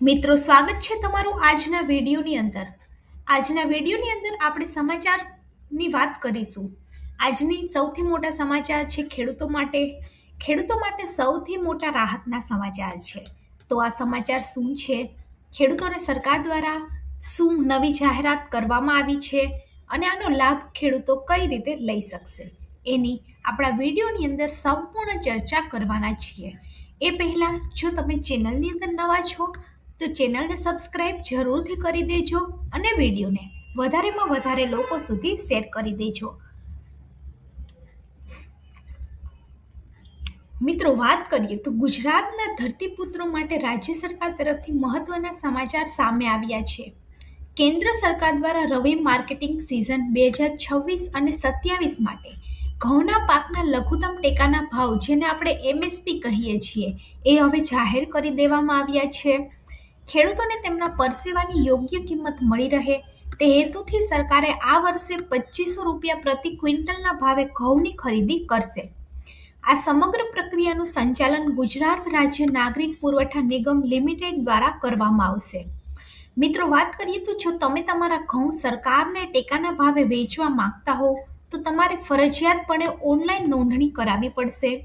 મિત્રો, સ્વાગત છે તમારું આજના વિડીયોની અંદર. આજના વિડીયોની અંદર આપણે સમાચારની વાત કરીશું. આજની સૌથી મોટા સમાચાર છે ખેડૂતો માટે. ખેડૂતો માટે સૌથી મોટા રાહતના સમાચાર છે. તો આ સમાચાર શું છે? ખેડૂતોને સરકાર દ્વારા શું નવી જાહેરાત કરવામાં આવી છે અને આનો લાભ ખેડૂતો કઈ રીતે લઈ શકશે, એની આપણા વિડીયોની અંદર સંપૂર્ણ ચર્ચા કરવાના છીએ. એ પહેલાં જો તમે ચેનલની અંદર નવા છો તો ચેનલને સબસ્ક્રાઇબ જરૂરથી કરી દેજો અને વિડીયોને વધારેમાં વધારે લોકો સુધી શેર કરી દેજો. મિત્રો, વાત કરીએ તો ગુજરાતના ધરતીપુત્રો માટે રાજ્ય સરકાર તરફથી મહત્વના સમાચાર સામે આવ્યા છે. કેન્દ્ર સરકાર દ્વારા રવિ માર્કેટિંગ સિઝન 2026 અને 27 માટે ઘઉંના પાકના લઘુત્તમ ટેકાના ભાવ, જેને આપણે MSP કહીએ છીએ, એ હવે જાહેર કરી દેવામાં આવ્યા છે. ખેડૂતોને તેમના પરસેવાની યોગ્ય કિંમત મળી રહે તે હેતુથી સરકારે આ વર્ષે 2500 રૂપિયા પ્રતિ ક્વિન્ટલના ભાવે ઘઉંની ખરીદી કરશે. આ સમગ્ર પ્રક્રિયાનું સંચાલન ગુજરાત રાજ્ય નાગરિક પુરવઠા નિગમ લિમિટેડ દ્વારા કરવામાં આવશે. મિત્રો, વાત કરીએ તો જો તમે તમારા ઘઉં સરકારને ટેકાના ભાવે વેચવા માંગતા હો તો તમારે ફરજિયાતપણે ઓનલાઈન નોંધણી કરાવવી પડશે.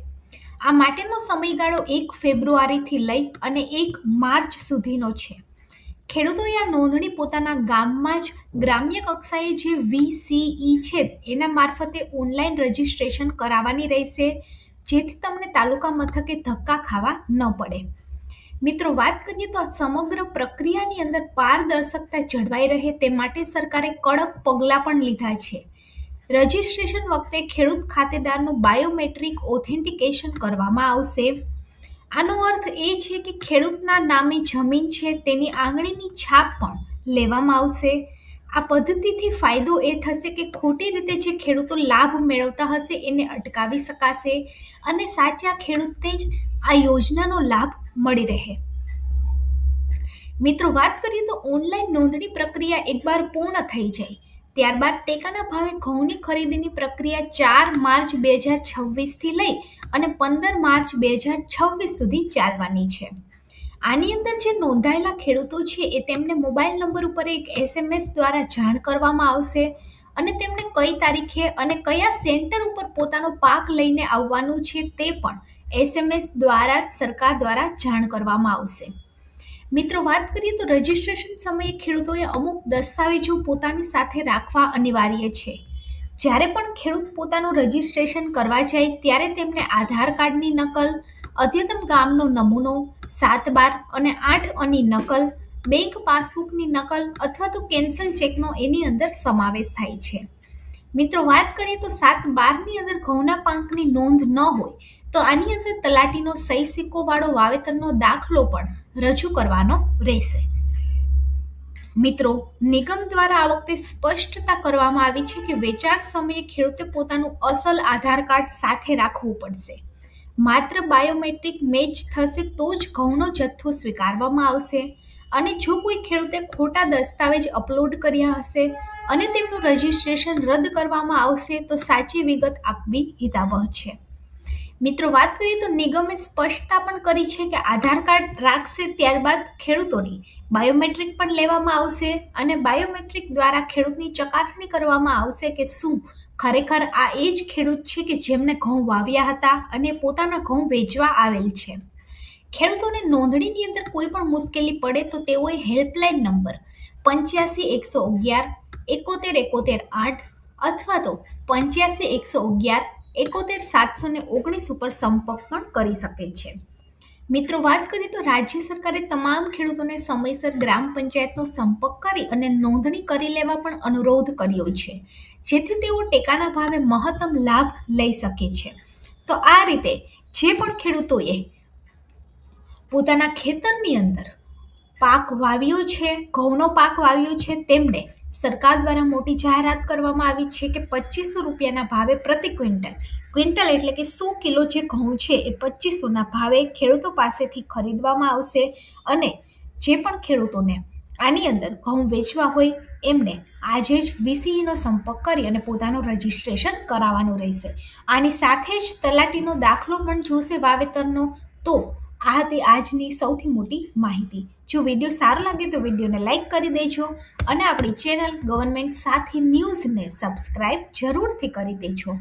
આ માટેનો સમયગાળો 1 ફેબ્રુઆરીથી લઈ અને 1 માર્ચ સુધીનો છે. ખેડૂતોએ આ નોંધણી પોતાના ગામમાં જ ગ્રામ્ય કક્ષાએ જે VCE છે એના મારફતે ઓનલાઈન રજીસ્ટ્રેશન કરાવવાની રહેશે, જેથી તમને તાલુકા મથકે ધક્કા ખાવા ન પડે. મિત્રો, વાત કરીએ તો આ સમગ્ર પ્રક્રિયાની અંદર પારદર્શકતા જળવાઈ રહે તે માટે સરકારે કડક પગલાં પણ લીધા છે. રજિસ્ટ્રેશન વખતે ખેડૂત ખાતેદારનું બાયોમેટ્રિક ઓથેન્ટિકેશન કરવામાં આવશે. આનો અર્થ એ છે કે ખેડૂતના નામે જમીન છે તેની આંગળીની છાપ પણ લેવામાં આવશે. આ પદ્ધતિથી ફાયદો એ થશે કે ખોટી રીતે જે ખેડૂતો લાભ મેળવતા હશે એને અટકાવી શકાશે અને સાચા ખેડૂતને જ આ યોજનાનો લાભ મળી રહે. મિત્રો, વાત કરીએ તો ઓનલાઈન નોંધણી પ્રક્રિયા એકવાર પૂર્ણ થઈ જાય ત્યારબાદ ટેકાના ભાવે ઘઉંની ખરીદીની પ્રક્રિયા 4 માર્ચ 2026થી લઈ અને 15 માર્ચ 2026 સુધી ચાલવાની છે. આની અંદર જે નોંધાયેલા ખેડૂતો છે એ તેમને મોબાઈલ નંબર ઉપર એક SMS દ્વારા જાણ કરવામાં આવશે અને તેમને કઈ તારીખે અને કયા સેન્ટર ઉપર પોતાનો પાક લઈને આવવાનું છે તે પણ SMS દ્વારા સરકાર દ્વારા જાણ કરવામાં આવશે. મિત્રો, વાત કરીએ તો રજિસ્ટ્રેશન સમયે ખેડૂતોએ અમુક દસ્તાવેજો પોતાની સાથે રાખવા અનિવાર્ય છે. જ્યારે પણ ખેડૂત પોતાનું રજિસ્ટ્રેશન કરવા જાય ત્યારે તેમને આધાર કાર્ડની નકલ, અદ્યતન ગામનો નમૂનો, 7/12 અને 8 અની નકલ, બેંક પાસબુકની નકલ અથવા તો કેન્સલ ચેકનો એની અંદર સમાવેશ થાય છે. મિત્રો, વાત કરીએ તો 7/12ની અંદર ઘઉંના પાકની નોંધ ન હોય તો આની અંદર તલાટીનો સહી સિક્કો વાળો વાવેતરનો દાખલો પણ રજૂ કરવાનો રહેશે. મિત્રો, નિગમ દ્વારા આ વખતે સ્પષ્ટતા કરવામાં આવી છે કે વેચાણ સમયે ખેડૂતે પોતાનું અસલ આધાર કાર્ડ સાથે રાખવું પડશે. માત્ર બાયોમેટ્રિક મેચ થશે તો જ ઘઉંનો જથ્થો સ્વીકારવામાં આવશે અને જો કોઈ ખેડૂતે ખોટા દસ્તાવેજ અપલોડ કર્યા હશે અને તેમનું રજિસ્ટ્રેશન રદ કરવામાં આવશે તો સાચી વિગત આપવી હિતાવહ છે. મિત્રો, વાત કરીએ તો નિગમે સ્પષ્ટતા પણ કરી છે કે આધાર કાર્ડ રાખશે ત્યારબાદ ખેડૂતોની બાયોમેટ્રિક પણ લેવામાં આવશે અને બાયોમેટ્રિક દ્વારા ખેડૂતની ચકાસણી કરવામાં આવશે કે શું ખરેખર આ એ જ ખેડૂત છે કે જેમને ઘઉં વાવ્યા હતા અને પોતાના ઘઉં વેચવા આવેલ છે. ખેડૂતોને નોંધણીની અંદર કોઈ પણ મુશ્કેલી પડે તો તેઓએ હેલ્પલાઇન નંબર 85 111 71 71 8 અથવા તો 85 111 71 719 ઉપર સંપર્ક પણ કરી શકે છે. મિત્રો, વાત કરીએ તો રાજ્ય સરકારે તમામ ખેડૂતોને સમયસર ગ્રામ પંચાયતનો સંપર્ક કરી અને નોંધણી કરી લેવા પણ અનુરોધ કર્યો છે, જેથી તેઓ ટેકાના ભાવે મહત્તમ લાભ લઈ શકે છે. તો આ રીતે જે પણ ખેડૂતોએ પોતાના ખેતરની અંદર પાક વાવ્યો છે, ઘઉંનો પાક વાવ્યો છે, તેમને સરકાર દ્વારા મોટી જાહેરાત કરવામાં આવી છે કે 2500 રૂપિયાના ભાવે પ્રતિ ક્વિન્ટલ એટલે કે 100 કિલો જે ઘઉં છે એ 2500ના ભાવે ખેડૂતો પાસેથી ખરીદવામાં આવશે અને જે પણ ખેડૂતોને આની અંદર ઘઉં વેચવા હોય એમને આજે જ VCEનો સંપર્ક કરી અને પોતાનું રજિસ્ટ્રેશન કરાવવાનું રહેશે. આની સાથે જ તલાટીનો દાખલો પણ જોશે વાવેતરનો. તો આ હતી આજની સૌથી મોટી માહિતી. જો વિડીયો સારો લાગે તો વિડીયોને લાઇક કરી દેજો અને આપણી ચેનલ ગવર્મેન્ટ સાથી ન્યૂઝને સબસ્ક્રાઇબ જરૂરથી કરી દેજો.